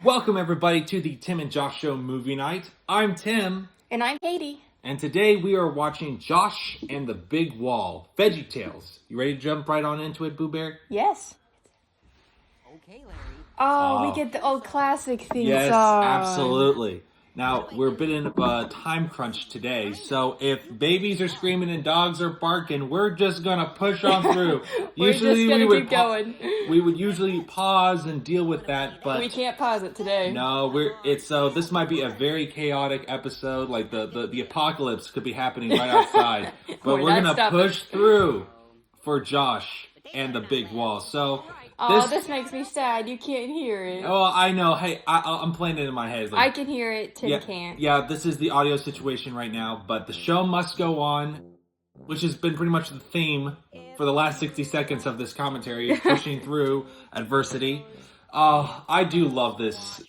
Welcome everybody to the Tim and Josh Show movie night. I'm Tim. And I'm Katie. And today we are watching Josh and the Big Wall, VeggieTales. You ready to jump right on into it, Boo Bear? Yes. Okay, Larry. Oh, we get the old classic theme Yes, song. absolutely. Now, we're a bit in a time crunch today, so if babies are screaming and dogs are barking, we're just gonna push on through. We're just gonna keep going. We would usually pause and deal with that, but we can't pause it today. no, this might be a very chaotic episode. Like the apocalypse could be happening right outside, but we're gonna push through for Josh and the Big Wall. So. This makes me sad. You can't hear it. Oh, I know. Hey, I'm playing it in my head. I can hear it. Tim can't. Yeah, this is the audio situation right now, but the show must go on, which has been pretty much the theme for the last 60 seconds of this commentary, pushing through adversity. I do love this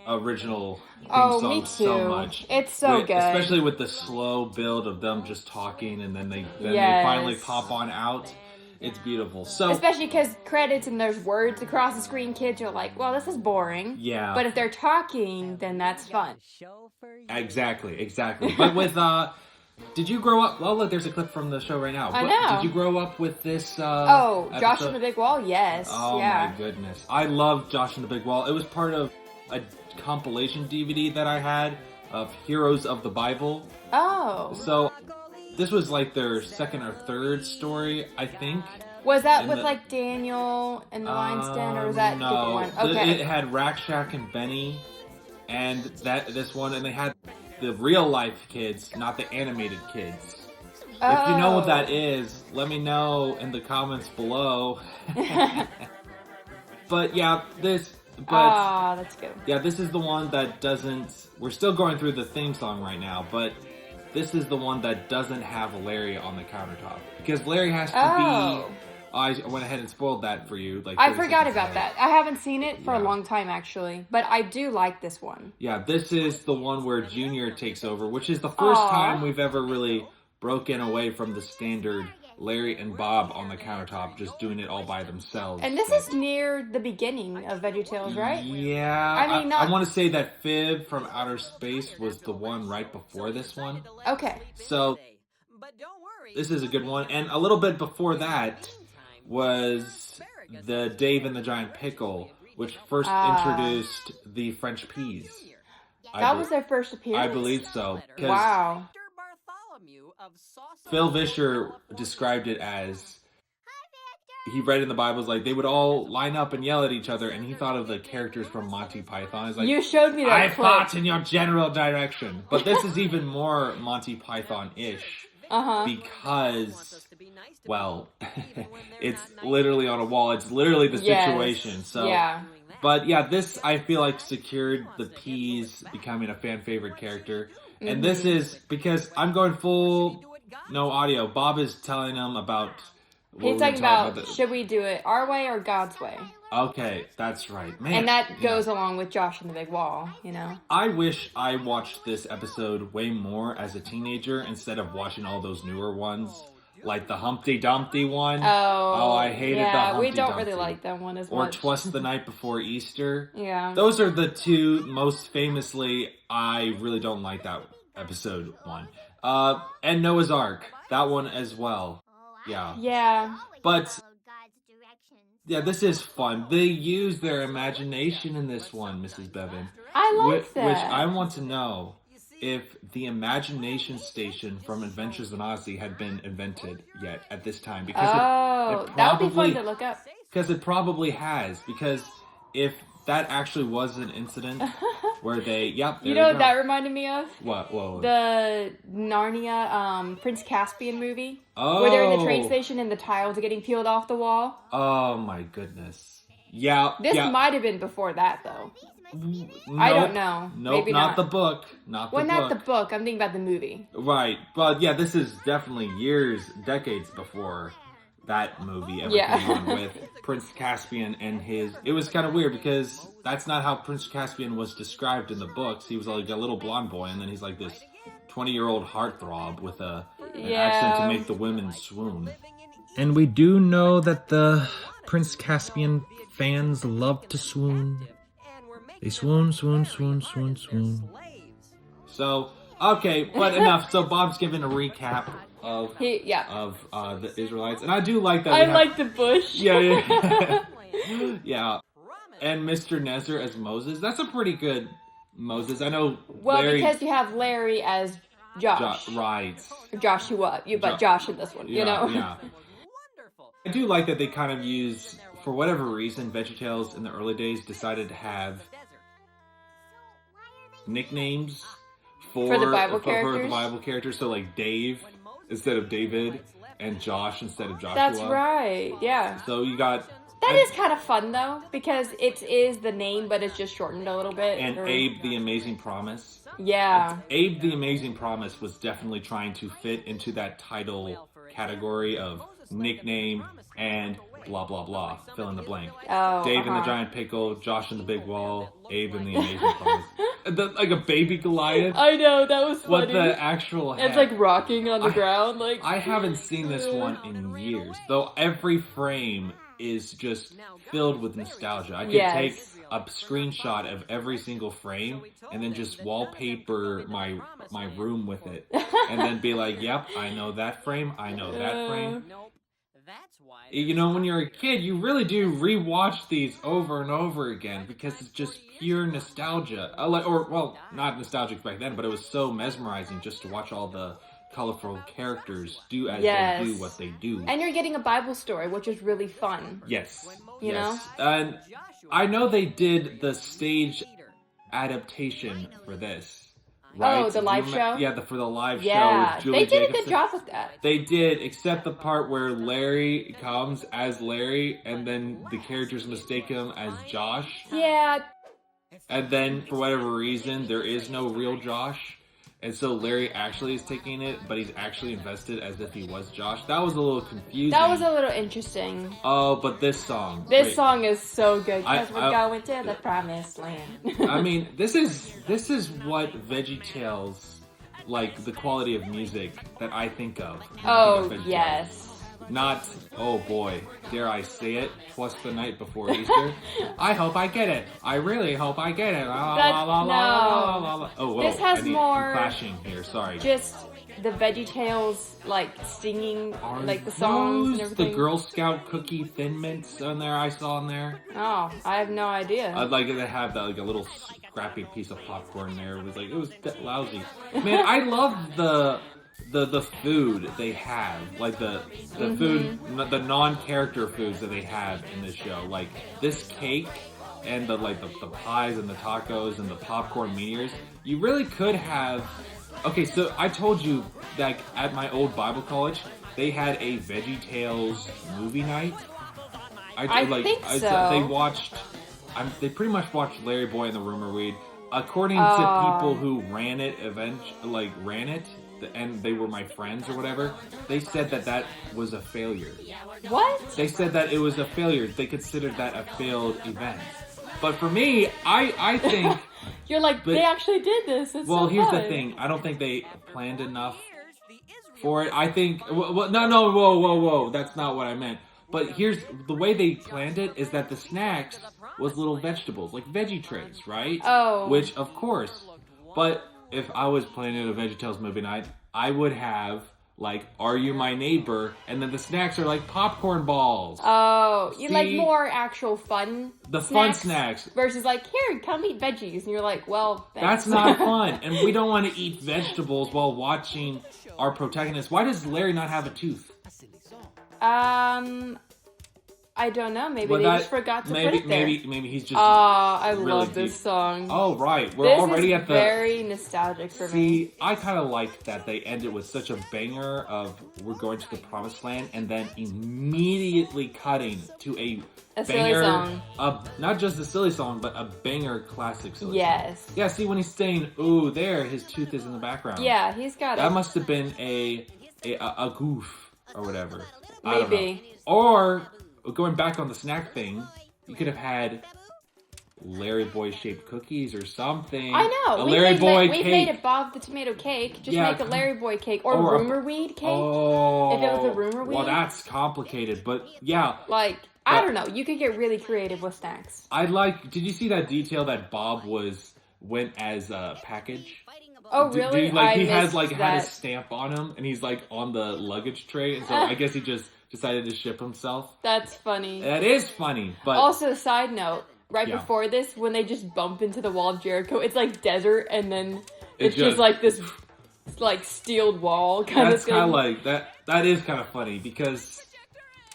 original theme song me too. so much. It's so good. Especially with the slow build of them just talking, and then they finally pop on out. It's beautiful. So especially because credits and there's words across the screen, kids are like, well, this is boring. Yeah. But if they're talking, then that's fun. Exactly. But with did you grow up? Well, look, there's a clip from the show right now. I know. Did you grow up with this? Josh and the Big Wall. Yes. Oh my goodness, I love Josh and the Big Wall. It was part of a compilation DVD that I had of Heroes of the Bible. Oh. So. This was like their second or third story, I think. Was that with like Daniel and the Lion's Den, or was that a different one? Okay. It had Rakshak and Benny, and this one, and they had the real life kids, not the animated kids. Oh. If you know what that is, let me know in the comments below. But yeah, that's good. Yeah, this is the one that doesn't. We're still going through the theme song right now, but. This is the one that doesn't have Larry on the countertop. Because Larry has to be... I went ahead and spoiled that for you. I forgot about that. I haven't seen it for a long time, actually. But I do like this one. Yeah, this is the one where Junior takes over, which is the first time we've ever really broken away from the standard Larry and Bob on the countertop, just doing it all by themselves. And this is near the beginning of VeggieTales, right? Yeah. I want to say that Fib from Outer Space was the one right before this one. Okay. So, this is a good one. And a little bit before that was the Dave and the Giant Pickle, which first introduced the French peas. That was their first appearance? I believe so. Wow. Phil Vischer described it as, he read in the Bible, like they would all line up and yell at each other, and he thought of the characters from Monty Python. He's like, you showed me that I fought in your general direction. But this is even more Monty Python-ish. Because, well, it's literally on a wall. It's literally the situation. So, but yeah, this I feel like secured the peas becoming a fan favorite character. And this is because I'm going full no audio. Bob is telling them about. He's talking about should we do it our way or God's way? Okay, that's right, man. And that goes along with Josh and the Big Wall, you know. I wish I watched this episode way more as a teenager instead of watching all those newer ones, like the Humpty Dumpty one. Oh, I hated the Humpty Dumpty. We don't really like that one as much. Or Twas the Night Before Easter. Yeah. Those are the two most famously. I really don't like that episode one. And Noah's Ark, that one as well. Yeah. Yeah. But yeah, this is fun. They use their imagination in this one, Mrs. Bevan. I like that. Which I want to know if the imagination station from Adventures in Odyssey had been invented yet at this time. Because it probably, that would be fun to look up. Because it probably has. Because if that actually was an incident where they, you know what that reminded me of? What? The Narnia Prince Caspian movie. Oh. Where they're in the train station and the tiles are getting peeled off the wall. Oh my goodness. Yeah. This might have been before that though. I don't know. Nope, maybe not the book. Not the book. I'm thinking about the movie. Right. But yeah, this is definitely decades before that movie ever came on with Prince Caspian and his... It was kind of weird because that's not how Prince Caspian was described in the books. He was like a little blonde boy, and then he's like this 20-year-old heartthrob with an accent to make the women swoon. And we do know that the Prince Caspian fans love to swoon. They swoon, swoon, swoon, swoon, swoon. So, okay, but enough. So Bob's giving a recap of the Israelites, and I do like that. I like the bush. Yeah. Yeah. And Mr. Nezer as Moses. That's a pretty good Moses. I know. Well, because you have Larry as Josh. Right. Joshua. But Josh in this one, you know? Yeah. I do like that they kind of use, for whatever reason, VeggieTales in the early days decided to have nicknames for the Bible characters. So like Dave instead of David, and Josh instead of Joshua. That's right, yeah. So you got... That is kind of fun, though, because it is the name, but it's just shortened a little bit. And Abe the Amazing Promise. Yeah. Abe the Amazing Promise was definitely trying to fit into that title category of nickname and blah, blah, blah. Fill in the blank. Oh, Dave and the Giant Pickle, Josh and the Big Wall, Abe and the Amazing Promise. Like a baby Goliath. I know, that was funny. What the actual head. It's like rocking on the ground. Like I haven't seen this one in years, though every frame is just filled with nostalgia. I could take a screenshot of every single frame and then just wallpaper my room with it, and then be like, "Yep, I know that frame. I know that frame." You know, when you're a kid, you really do rewatch these over and over again because it's just pure nostalgia. Well, not nostalgic back then, but it was so mesmerizing just to watch all the colorful characters do as they do what they do. And you're getting a Bible story, which is really fun. Yes. You know? And I know they did the stage adaptation for this. Right? Oh, the live show? Yeah, for the live show. Yeah, With Julie they did Jacobson. a good job with that. They did, except the part where Larry comes as Larry, and then the characters mistake him as Josh. Yeah. And then, for whatever reason, there is no real Josh. And so Larry actually is taking it, but he's actually invested as if he was Josh. That was a little confusing. That was a little interesting. Oh, but this song. This song is so good, because we're going to the promised land. I mean, this is what VeggieTales, like, the quality of music that I think of. Oh, yes. Not, oh boy, dare I say it, 'twas the night before Easter. I hope I get it. I really hope I get it. Oh, whoa. This has more... I'm clashing here, sorry. Just the VeggieTales, like, singing, like, the songs and everything. The Girl Scout cookie Thin Mints on there I saw in there? Oh, I have no idea. I'd like to have that, like, a little scrappy piece of popcorn there. It was lousy. Man, I love the food they have, like the food, the non-character foods that they have in this show, like this cake and the pies and the tacos and the popcorn meteors. You really could have. Okay, so I told you that at my old Bible college they had a VeggieTales movie night. I think so. They watched. They pretty much watched Larry Boy and the Rumor Weed. According to people who ran it, and they were my friends or whatever, they said that was a failure. What? They said that it was a failure. They considered that a failed event. But for me, I think... You're like, they actually did this. It's so here's fun. the thing. I don't think they planned enough for it. I think... whoa. That's not what I meant. But here's... The way they planned it is that the snacks was little vegetables, like veggie trays, right? Oh. Which, of course... But... If I was planning a VeggieTales movie night, I would have, like, Are You My Neighbor? And then the snacks are like popcorn balls. Oh, you like more actual fun fun snacks. Versus like, here, come eat veggies. And you're like, well, thanks. That's not fun. And we don't want to eat vegetables while watching our protagonist. Why does Larry not have a tooth? I don't know. Maybe they just forgot to put it there. Maybe he's just. I really love this song. Oh right, we're already at the. Very nostalgic for me. See, I kind of like that they ended with such a banger of "We're going to the Promised Land," and then immediately cutting to a banger, silly song. Not just a silly song, but a banger classic silly song. Yes. Yeah. See, when he's saying "ooh," there, his tooth is in the background. Yeah, he's got it. That must have been a goof or whatever. I don't know. Maybe. Or. Going back on the snack thing, you could have had Larry Boy shaped cookies or something. I know. A Larry Boy we cake. made a Bob the Tomato Cake. Just make a Larry Boy cake or rumor weed cake. Oh, if it was a rumor weed. Well, that's complicated, but yeah. Like, I don't know. You could get really creative with snacks. Did you see that detail that Bob went as a package? Oh, really? He had a stamp on him, and he's like on the luggage tray, and so I guess he just decided to ship himself. That's funny. That is funny, but also, side note, before this, when they just bump into the wall of Jericho, it's like desert, and then it's just like this, like steeled wall kind of thing. That's kind of like that. That is kind of funny because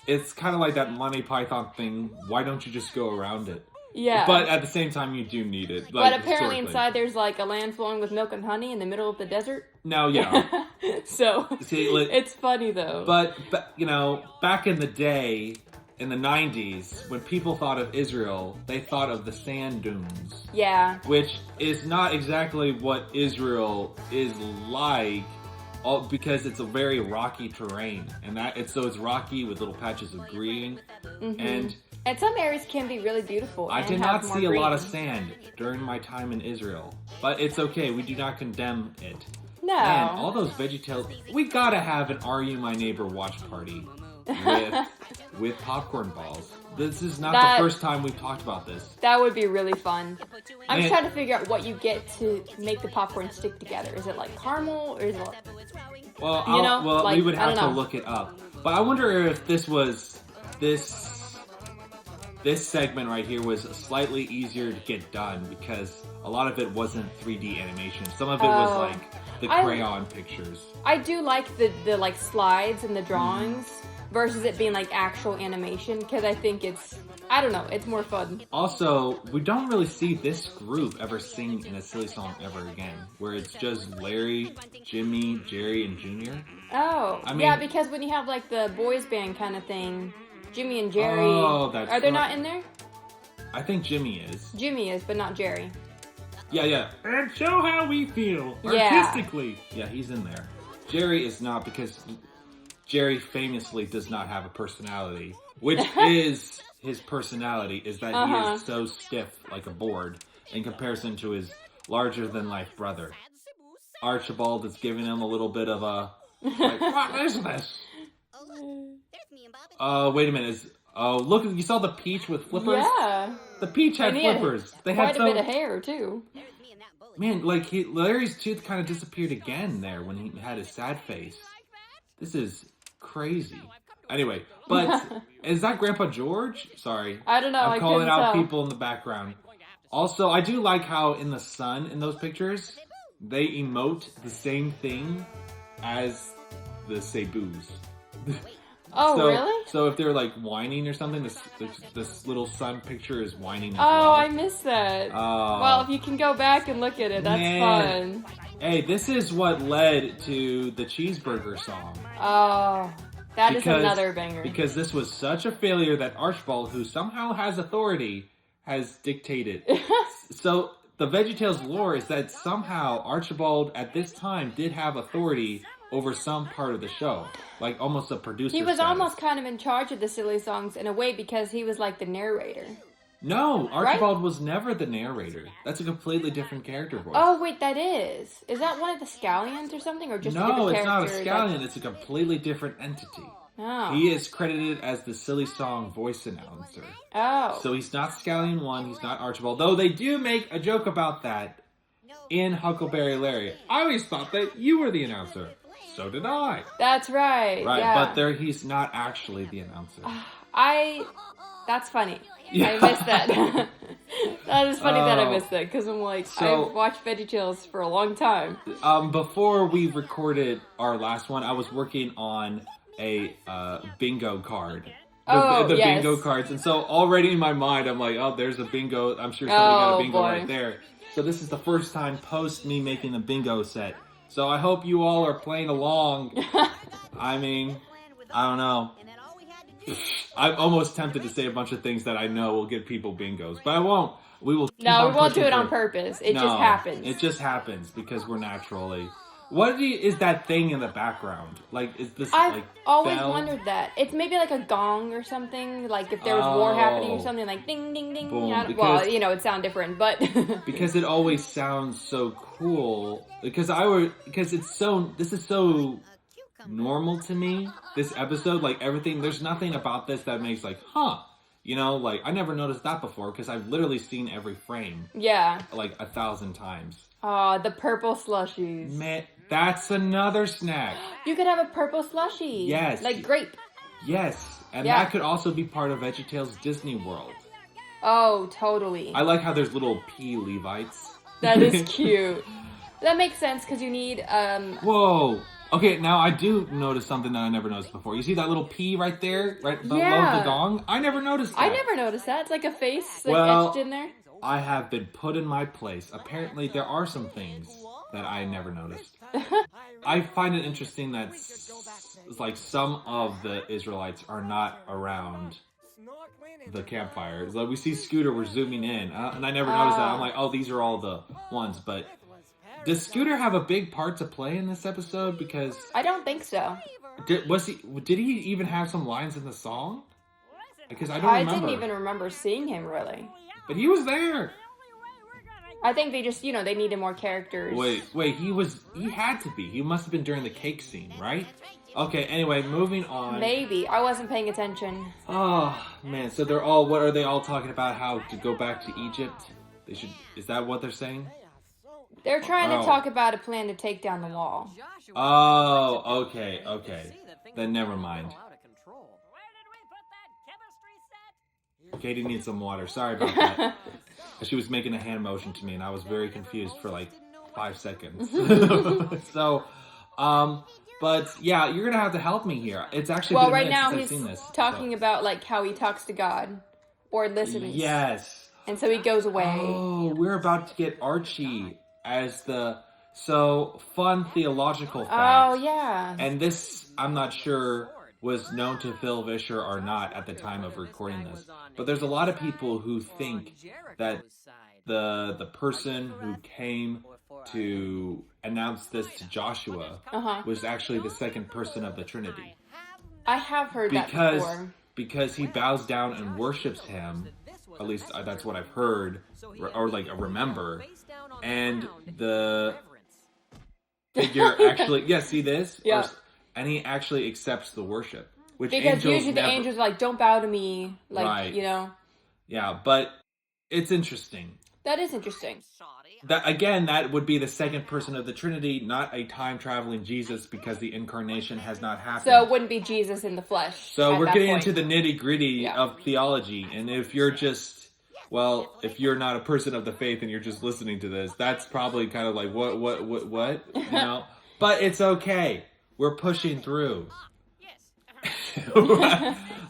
it's kind of like that Monty Python thing. Why don't you just go around it? Yeah. But at the same time, you do need it. But apparently inside there's like a land flowing with milk and honey in the middle of the desert. No, yeah. So, it's funny though. But, back in the day, in the 90s, when people thought of Israel, they thought of the sand dunes. Yeah. Which is not exactly what Israel is like. Because it's a very rocky terrain. So it's rocky with little patches of green. Mm-hmm. And some areas can be really beautiful. I did not see a lot of sand during my time in Israel. But it's okay. We do not condemn it. No. Man, all those VeggieTales. We gotta have an Are You My Neighbor watch party with popcorn balls. This is not the first time we've talked about this. That would be really fun. I'm just trying to figure out what you get to make the popcorn stick together. Is it like caramel or is it like... Well, we would have to look it up. But I wonder if this segment right here was slightly easier to get done because a lot of it wasn't 3D animation. Some of it was like the crayon pictures. I do like the like slides and the drawings versus it being like actual animation because I think it's more fun. Also, we don't really see this group ever sing in a silly song ever again, where it's just Larry, Jimmy, Jerry, and Junior. Oh, yeah, because when you have like the boys band kind of thing, Jimmy and Jerry, are they not in there? I think Jimmy is. Jimmy is, but not Jerry. Yeah. And show how we feel artistically. Yeah, he's in there. Jerry is not because Jerry famously does not have a personality, which is his personality is that he is so stiff like a board in comparison to his larger-than-life brother. Archibald is giving him a little bit of a, like, what is this? Wait a minute. Look, you saw the peach with flippers? Yeah. The peach had flippers. They had had quite a bit of hair, too. Man, like, Larry's tooth kind of disappeared again there when he had his sad face. This is crazy. Anyway, but is that Grandpa George? Sorry. I don't know. I'm calling out people in the background. Also, I do like how in the sun, in those pictures, they emote the same thing as the Cebus. Oh, really? So if they're like whining or something, this little sun picture is whining as well. well. I missed that. Well, if you can go back and look at it, that's fun. Hey, this is what led to the cheeseburger song. Oh, that is another banger. Because this was such a failure that Archibald, who somehow has authority, has dictated. So the VeggieTales lore is that somehow Archibald at this time did have authority over some part of the show, like almost a producer. He was almost kind of in charge of the silly songs in a way because he was like the narrator. No, Archibald was never the narrator. That's a completely different character voice. Oh, wait, that is. Is that one of the Scallions or something? Or just a different character? No, it's not a Scallion. It's a completely different entity. Oh. He is credited as the silly song voice announcer. Oh. So he's not Scallion 1, he's not Archibald. Though they do make a joke about that in Huckleberry Larry. I always thought that you were the announcer. So did I. That's right. Right, yeah. but he's not actually the announcer. That's funny. Yeah. I missed that. That is funny that I missed that, because I'm like, I've watched VeggieTales for a long time. Before we recorded our last one, I was working on a bingo card. The bingo cards. And so already in my mind, I'm like, oh, there's a bingo. I'm sure somebody got a bingo right there. So this is the first time post me making a bingo set. So I hope you all are playing along. I mean, I don't know. I'm almost tempted to say a bunch of things that I know will get people bingos, but I won't. We will. No, we won't do it on purpose. It just happens. It just happens because we're naturally is that thing in the background? Like, is this I've like always bell? wondered that. It's maybe like a gong or something. Like if there was war happening or something, like ding, ding, ding. Boom, Well, you know, it'd sound different, but because it always sounds so cool. Because this is so normal to me. This episode, like everything, there's nothing about this that makes like, huh. You know, like, I never noticed that before because I've literally seen every frame. Yeah. Like 1,000 times. Oh, the purple slushies. Man, that's another snack. You could have a purple slushie. Yes. Like grape. Yes. And that could also be part of VeggieTales Disney World. Oh, totally. I like how there's little pea Levites. That is cute. That makes sense because you need, Whoa. Okay, now I do notice something that I never noticed before. You see that little P right there? Right below the gong? I never noticed that. I never noticed that. It's like a face etched in there. I have been put in my place. Apparently, there are some things that I never noticed. I find it interesting that like some of the Israelites are not around the campfire. Like we see Scooter, we're zooming in, and I never noticed that. I'm like, oh, these are all the ones, but... Does Scooter have a big part to play in this episode? Because I don't think so. Did he even have some lines in the song? Because I don't remember. I didn't even remember seeing him really. But he was there. I think they just, they needed more characters. Wait, he had to be. He must have been during the cake scene, right? Okay, anyway, moving on. Maybe. I wasn't paying attention. Oh, man. So what are they all talking about? How to go back to Egypt? Is that what they're saying? They're trying to talk about a plan to take down the wall. Oh, okay. Then never mind. Katie needs some water. Sorry about that. She was making a hand motion to me, and I was very confused for like 5 seconds. So, but yeah, you're gonna have to help me here. It's actually been a minute since I've seen this. Talking about like how he talks to God or listens. Yes. And so he goes away. Oh, we're about to get Archie as the fun theological fact. Oh, yeah. And this, I'm not sure, was known to Phil Vischer or not at the time of recording this. But there's a lot of people who think that the person who came to announce this to Joshua was actually the second person of the Trinity. I have heard that before. Because he bows down and worships him. At least that's what I've heard, or like remember. And the figure actually, see this? Yeah. And he actually accepts the worship. Because usually the angels are like, don't bow to me. Like, right. Yeah, but it's interesting. That is interesting. That would be the second person of the Trinity, not a time-traveling Jesus, because the incarnation has not happened. So it wouldn't be Jesus in the flesh. So we're getting into the nitty-gritty of theology, and if you're if you're not a person of the faith and you're just listening to this, that's probably kind of like, what? But it's okay. We're pushing through.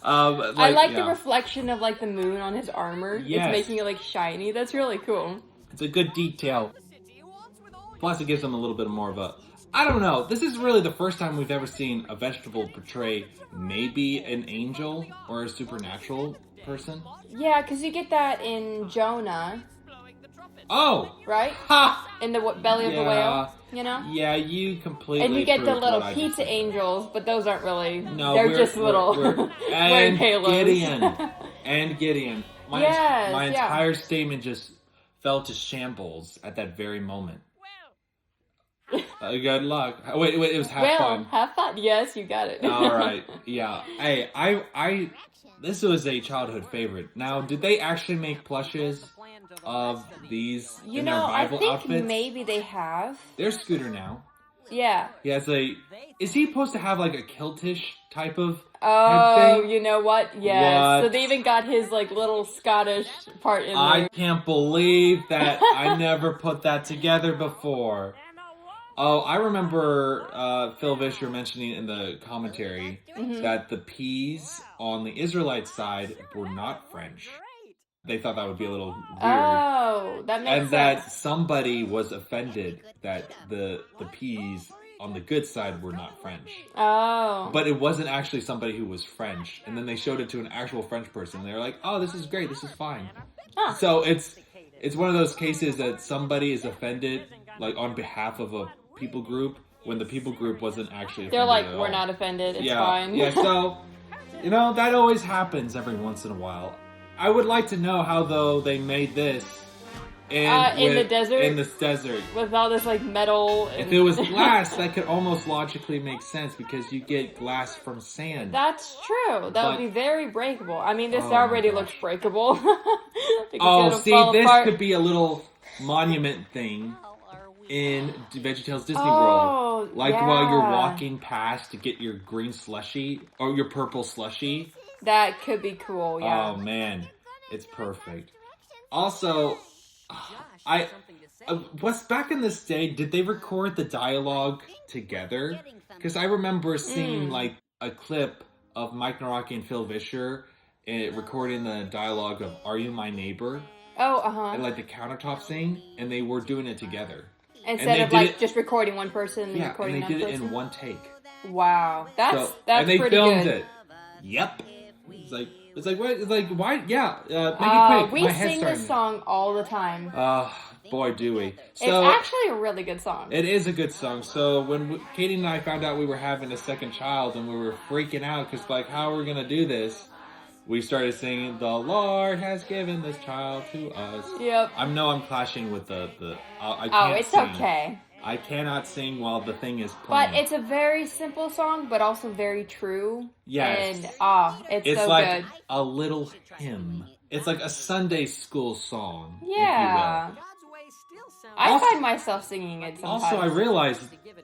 I like the reflection of like the moon on his armor. Yes. It's making it like shiny. That's really cool. It's a good detail. Plus it gives them a little bit more of a... I don't know. This is really the first time we've ever seen a vegetable portray maybe an angel or a supernatural person. Yeah, because you get that in Jonah. Oh! Right? Ha! In the belly of the whale, Yeah, you completely... And you get the little pizza angels, but those aren't really... No, they're just little... and halos. Gideon. My entire statement just fell to shambles at that very moment. Good luck. Wait, it was have fun. Have fun. Yes, you got it. All right. Yeah. Hey, this was a childhood favorite. Now, did they actually make plushes of these in their Bible outfits? I think maybe they have. There's Scooter now. Yeah. He has is he supposed to have like a kiltish type of head thing? You know what? Yes. So they even got his like little Scottish part in there. I can't believe that I never put that together before. Oh, I remember Phil Vischer mentioning in the commentary that the P's on the Israelite side were not French. They thought that would be a little weird. Oh, that makes sense. And that somebody was offended that the P's on the good side were not French. Oh. But it wasn't actually somebody who was French. And then they showed it to an actual French person. They were like, oh, this is great. This is fine. Huh. So it's one of those cases that somebody is offended, like on behalf of a people group, when the people group wasn't actually offended They're like, at we're all. not offended. It's Yeah, fine. yeah. So, that always happens every once in a while. I would like to know how though they made this in the desert. In this desert, with all this like metal. And... If it was glass, that could almost logically make sense because you get glass from sand. That's true. That would be very breakable. I mean, this Oh already my gosh. looks breakable. This could be a little monument thing in VeggieTales Disney World. Like while you're walking past to get your green slushy or your purple slushy. That could be cool, yeah. Oh man, it's perfect. Also, was back in this day, did they record the dialogue together? Because I remember seeing like a clip of Mike Nawrocki and Phil Vischer recording the dialogue of "Are You My Neighbor?" And like the countertop scene, and they were doing it together instead of like just recording one person. And recording and they did person. it in one take. Wow, that's and they pretty filmed good. it. Yep. It's like what? It's like why? Yeah. Make it quick. We sing this song all the time. Boy, do we. So, it's actually a really good song. It is a good song. So when Katie and I found out we were having a second child and we were freaking out because like, how are we going to do this? We started singing, "The Lord has given this child to us." Yep. I'm clashing with the I can't it's sing. okay. I cannot sing while the thing is playing. But it's a very simple song, but also very true. Yes. And, it's so like good. A little hymn. It's like a Sunday school song, yeah. if you will. I find myself singing it sometimes. Also, I realized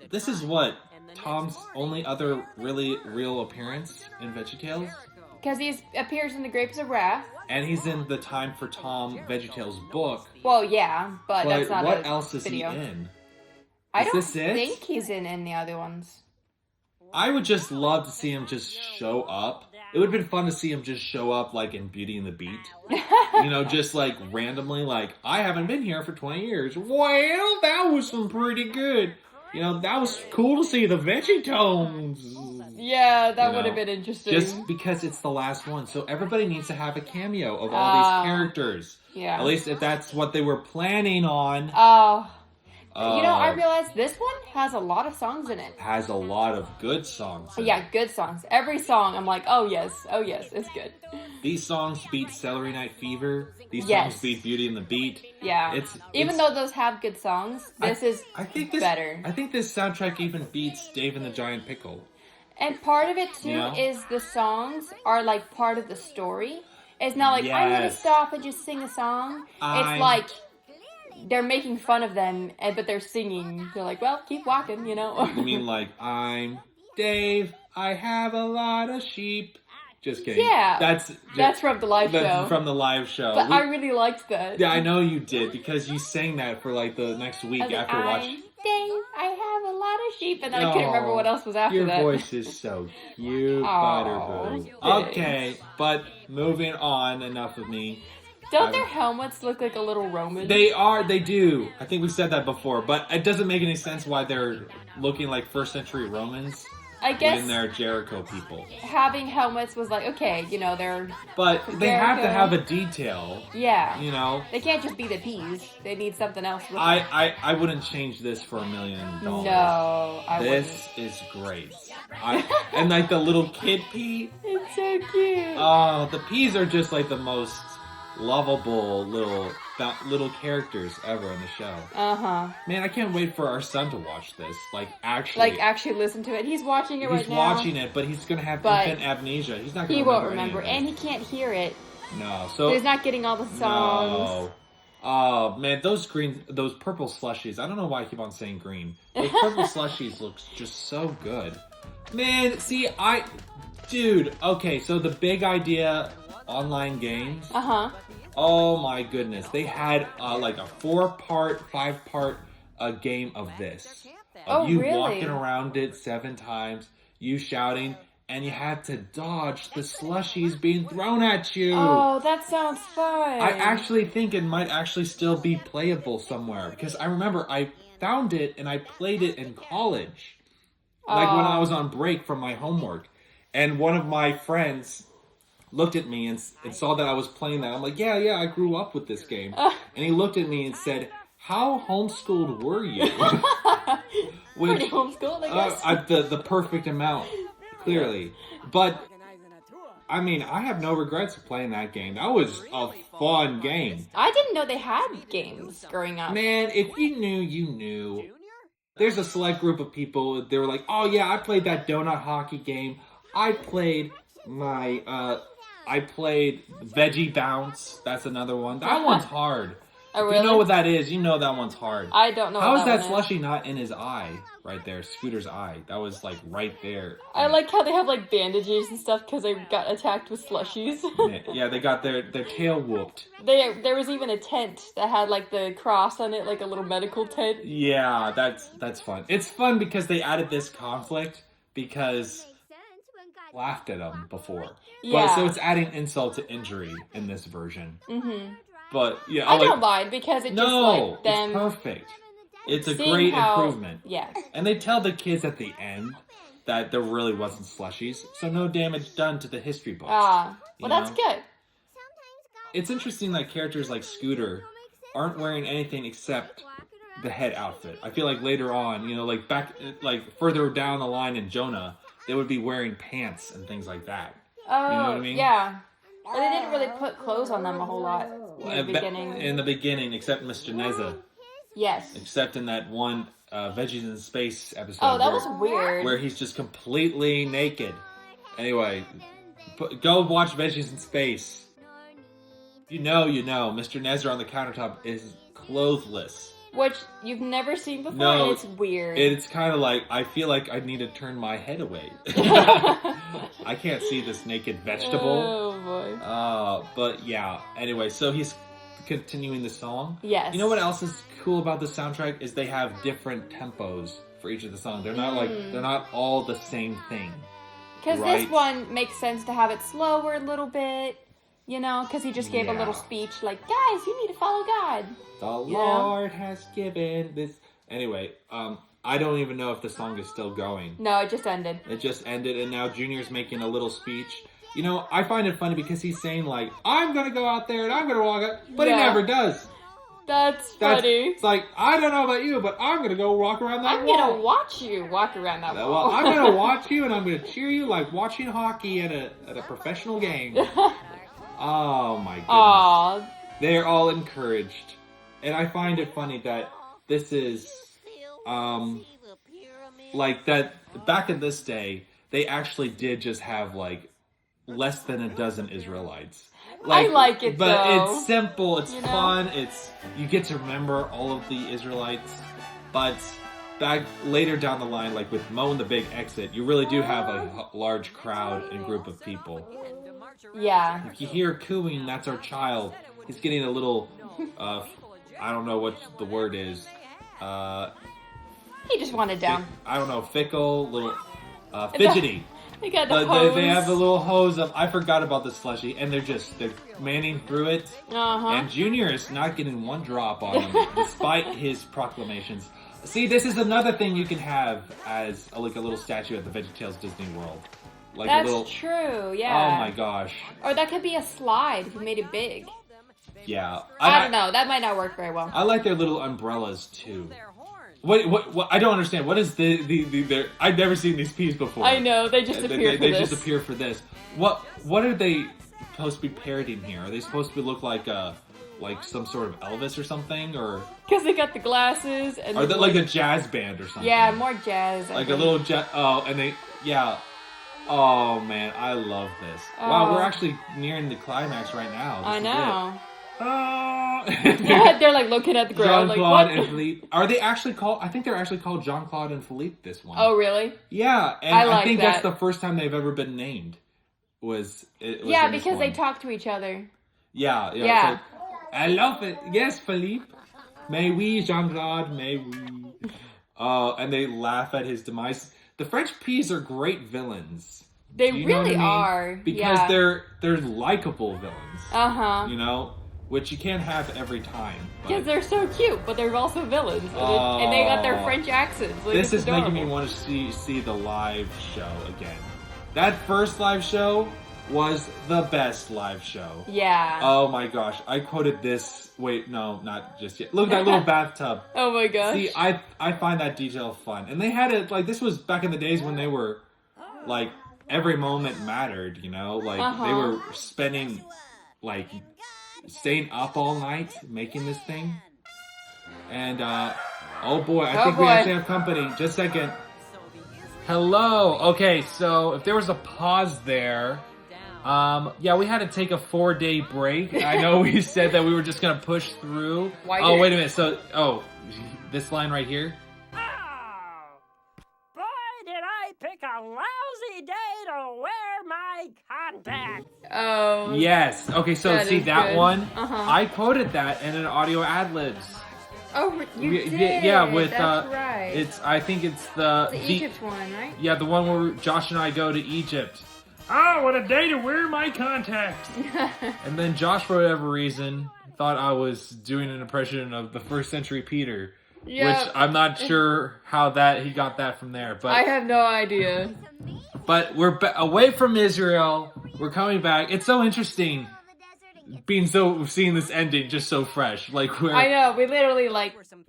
this is what Tom's only other really real appearance in VeggieTales. Because he appears in The Grapes of Wrath. And he's in the Time for Tom VeggieTales book. Well, yeah, but that's not what else is video. he in? I don't think he's in any other ones. I would just love to see him just show up. It would have been fun to see him just show up like in Beauty and the Beat. Just like randomly like, I haven't been here for 20 years. Well, that was some pretty good. That was cool to see the VeggieTales. Yeah, that would have been interesting. Just because it's the last one. So everybody needs to have a cameo of all these characters. Yeah. At least if that's what they were planning on. I realized this one has a lot of songs in it. Has a lot of good songs. Yeah, good songs. Every song, I'm like, oh yes, it's good. These songs beat Celery Night Fever. These songs beat Beauty and the Beat. Yeah. Even though those have good songs, this is better. I think this soundtrack even beats Dave and the Giant Pickle. And part of it, too, is the songs are, like, part of the story. It's not like, I'm going to stop and just sing a song. It's like, they're making fun of them, but they're singing. They're like, well, keep walking, You mean like, I'm Dave, I have a lot of sheep. Just kidding. Yeah. That's from the live show. That's from the live show. But I really liked that. Yeah, I know you did, because you sang that for, like, the next week after watching. Dave, I have a lot of sheep, and then I couldn't remember what else was after that. Your voice is so cute, Butterboo. Okay, but moving on, enough of me. Don't their helmets look like a little Roman? They do. I think we said that before, but it doesn't make any sense why they're looking like first century Romans. I guess when they're Jericho people. Having helmets was like, okay, they're... But they have to have a detail. Yeah. They can't just be the peas. They need something else. I wouldn't change this for $1 million. No, I wouldn't. This is great. And like the little kid pea. It's so cute. Oh, the peas are just like the most lovable little characters ever in the show. Man, I can't wait for our son to watch this. Actually listen to it. He's watching it right now. He's watching it, but he's gonna have infant amnesia. He's not gonna remember, and he can't hear it. No, so he's not getting all the songs. No. Oh man, those purple slushies. I don't know why I keep on saying green. Those purple slushies looks just so good. Man, see, dude. Okay, so the big idea online games. Oh my goodness. They had like a 4-part, 5-part game of this. Of you really? Walking around it 7 times, you shouting, and you had to dodge the slushies being thrown at you. Oh, that sounds fun. I actually think it might actually still be playable somewhere. Because I remember I found it and I played it in college. Like when I was on break from my homework. And one of my friends looked at me and saw that I was playing that. I'm like, yeah, I grew up with this game. And he looked at me and said, how homeschooled were you? Pretty homeschooled, I guess. The perfect amount, clearly. But, I mean, I have no regrets playing that game. That was a fun game. I didn't know they had games growing up. Man, if you knew, you knew. There's a select group of people, they were like, oh yeah, I played that donut hockey game. I played Veggie Bounce. That's another one. That one's hard. Oh, really? If you know what that is, you know that one's hard. I don't know How what is that that one slushie not in his eye? Right there, Scooter's eye. That was like right there. I like how they have like bandages and stuff because they got attacked with slushies. Yeah, they got their tail whooped. There was even a tent that had like the cross on it, like a little medical tent. Yeah, that's fun. It's fun because they added this conflict because laughed at them before. Yeah. But, so it's adding insult to injury in this version. Mm-hmm. But yeah, I don't mind because it just like them. It's perfect. It's a great improvement. Yeah. And they tell the kids at the end that there really wasn't slushies, so no damage done to the history books. Well, that's good. It's interesting that characters like Scooter aren't wearing anything except the head outfit. I feel like later on, like further down the line in Jonah, they would be wearing pants and things like that. Oh, you know what I mean? Yeah. But they didn't really put clothes on them a whole lot in the beginning. In the beginning, except Mr. Neza. Yes. Except in that one Veggies in Space episode. Oh, that was weird. Where he's just completely naked. Anyway, go watch Veggies in Space. You know, Mr. Neza on the countertop is clothless. Which you've never seen before, no, and it's weird. It's kind of like, I feel like I need to turn my head away. I can't see this naked vegetable. Oh, boy. But yeah, anyway, so he's continuing the song. Yes. You know what else is cool about the soundtrack is they have different tempos for each of the songs. They're not all the same thing. Because this one makes sense to have it slower a little bit. You know, because he just gave a little speech like, guys, you need to follow God. The Lord has given this. Anyway, I don't even know if the song is still going. No, it just ended. It just ended, and now Junior's making a little speech. You know, I find it funny because he's saying, like, I'm going to go out there and I'm going to walk out, but he never does. That's funny. It's like, I don't know about you, but I'm going to go walk around that wall. I'm going to watch you walk around that wall. Well, I'm going to watch you, and I'm going to cheer you like watching hockey at a professional game. Oh my goodness. Aww. They're all encouraged. And I find it funny that this is, like that, back in this day, they actually did just have, like, less than a dozen Israelites. Like, I like it, but though. It's simple, it's fun, you get to remember all of the Israelites, but back later down the line, like with Mo and the Big Exit, you really do have a large crowd and group of people. Yeah. If you hear cooing, that's our child. He's getting a little, I don't know what the word is. He just wanted down. I don't know, fickle, little, fidgety. They got the hose. They have the little hose of, I forgot about the slushie, and they're manning through it. And Junior is not getting one drop on him, despite his proclamations. See, this is another thing you can have as a little statue at the VeggieTales Disney World. Like That's true, yeah. Oh my gosh. Or that could be a slide if you made it big. Yeah. I don't know. That might not work very well. I like their little umbrellas too. What? I don't understand. What is the I've never seen these peas before. I know. They just appear for this. They just appear for this. What are they supposed to be parodying here? Are they supposed to look like some sort of Elvis or something, or? Because they got the glasses and. Are they like a jazz band or something? Yeah, more jazz. Like a little jazz. Oh, and they Oh man, I love this. Wow, we're actually nearing the climax right now. I know. Oh. They're like looking at the ground. Jean-Claude like, and Philippe. Are they actually called? I think they're actually called Jean-Claude and Philippe. This one. Oh really? Yeah, and I think that's the first time they've ever been named. Was because they talk to each other. Yeah. Like, I love it. Yes, Philippe. Mais oui, Jean-Claude. Mais oui. And they laugh at his demise. The French peas are great villains. They really are. Because they're likable villains. Uh-huh. You know? Which you can't have every time. Because they're so cute, but they're also villains. And they got their French accents. Like, this is adorable. making me want to see the live show again. That first live show, was the best live show. Yeah. Oh my gosh. I quoted this. Wait, no, not just yet. Look at that little bathtub. Oh my gosh. See, I find that detail fun. And they had it, like, this was back in the days when they were, like, every moment mattered, you know? Like, they were spending, like, staying up all night making this thing. And, oh boy, I think we actually have company. Just a second. Hello. Okay, so if there was a pause there, yeah, we had to take a 4-day break. I know we said that we were just gonna push through. Oh, wait a minute. So, this line right here. Oh, boy, did I pick a lousy day to wear my contacts. Oh. Yes. Okay, so see that good. one? I quoted that in an audio ad-libs. Oh, you did. Yeah, with that's right. I think it's the Egypt one, right? Yeah, the one where Josh and I go to Egypt. Oh, what a day to wear my contacts! And then Josh, for whatever reason, thought I was doing an impression of the first century Peter, which I'm not sure how he got that from there. But I have no idea. But we're away from Israel. We're coming back. It's so interesting. Seeing this ending just so fresh. Like I know, we literally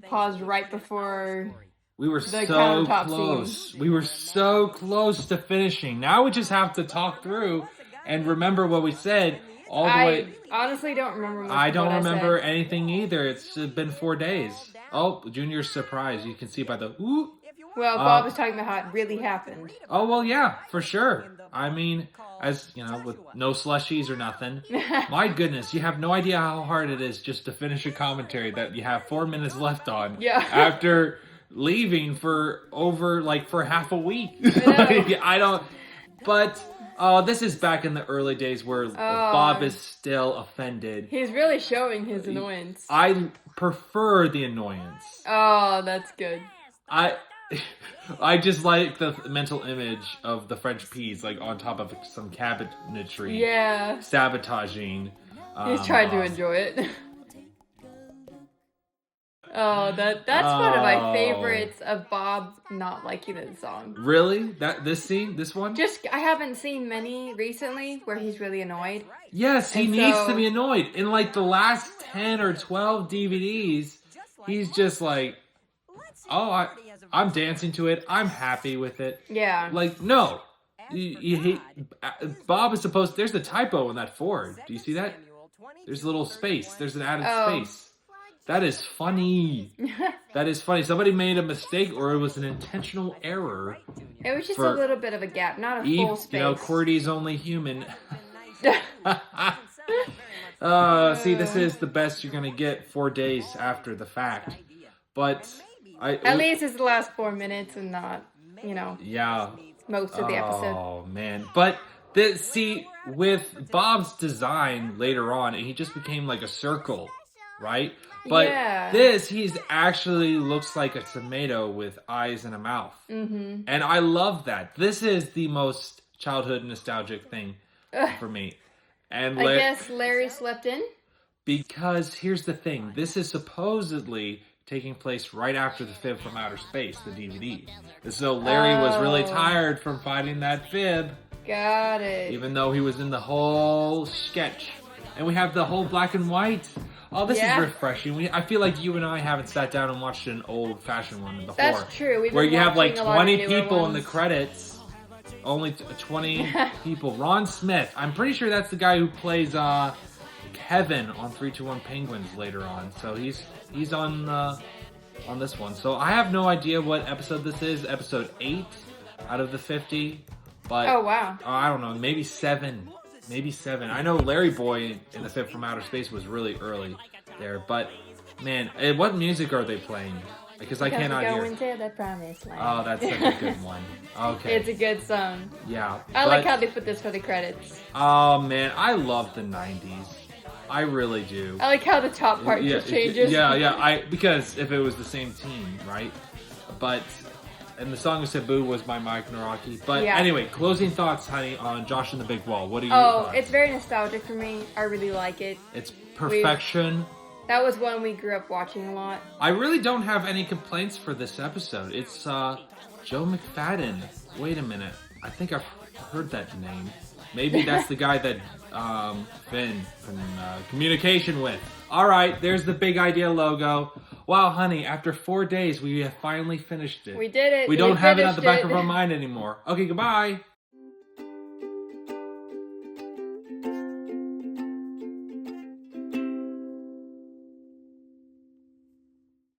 paused right before we were the so close. We were so close to finishing. Now we just have to talk through and remember what we said all the way. I honestly don't remember. I don't remember anything either. It's been 4 days. Oh, Junior's surprised. You can see by the ooh. Well, Bob was talking about how it really happened. Oh, well, yeah, for sure. I mean, as, you know, with no slushies or nothing. My goodness, you have no idea how hard it is just to finish a commentary that you have 4 minutes left on. Yeah. After leaving for half a week. I don't, but... this is back in the early days where Bob is still offended. He's really showing his annoyance. I prefer the annoyance. Oh, that's good. I just like the mental image of the French peas, like, on top of some cabinetry. Yeah. Sabotaging. He's trying to enjoy it. Oh, that's one of my favorites of Bob not liking the song. Really? This one? Just, I haven't seen many recently where he's really annoyed. Yes, he needs to be annoyed. In, like, the last 10 or 12 DVDs, he's just like, oh, I'm dancing to it. I'm happy with it. Yeah. Like, no. Bob is supposed... There's the typo in that Ford. Do you see that? There's a little space. There's an added space. That is funny. That is funny. Somebody made a mistake, or it was an intentional error. It was just a little bit of a gap, not a full space. You know, Cordy's only human. See, this is the best you're gonna get 4 days after the fact. But at least it's the last 4 minutes and not, most of the episode. Oh man! But with Bob's design later on, he just became like a circle, right? But he's actually looks like a tomato with eyes and a mouth. Mm-hmm. And I love that. This is the most childhood nostalgic thing for me. And I guess Larry slept in? Because here's the thing. This is supposedly taking place right after the Fib from Outer Space, the DVD. And so Larry was really tired from fighting that Fib. Got it. Even though he was in the whole sketch. And we have the whole black and white. Oh, this is refreshing. I feel like you and I haven't sat down and watched an old-fashioned one before. That's true. Where you have like 20 people in the credits. Only 20 people. Ron Smith. I'm pretty sure that's the guy who plays Kevin on 3-2-1 Penguins later on. So he's on this one. So I have no idea what episode this is. Episode 8 out of the 50. But oh, wow. I don't know. Maybe 7. Maybe 7. I know Larry Boy in the Fib from Outer Space was really early there, but man, what music are they playing? Because I cannot hear. Going to the promised land. Oh, that's such a good one. Okay. It's a good song. Yeah. I like how they put this for the credits. Oh man, I love the 90s. I really do. I like how the top part just changes. Yeah. Because if it was the same team, right? And the song of Cebu was by Mike Naraki. But anyway, closing thoughts, honey, on Josh and the Big Wall. What do you thoughts? It's very nostalgic for me. I really like it. It's perfection. That was one we grew up watching a lot. I really don't have any complaints for this episode. It's Joe McFadden. Wait a minute. I think I've heard that name. Maybe that's the guy that Finn in communication with. All right, there's the Big Idea logo. Wow, honey, after 4 days, we have finally finished it. We did it. We don't have it at the back of our mind anymore. Okay, goodbye.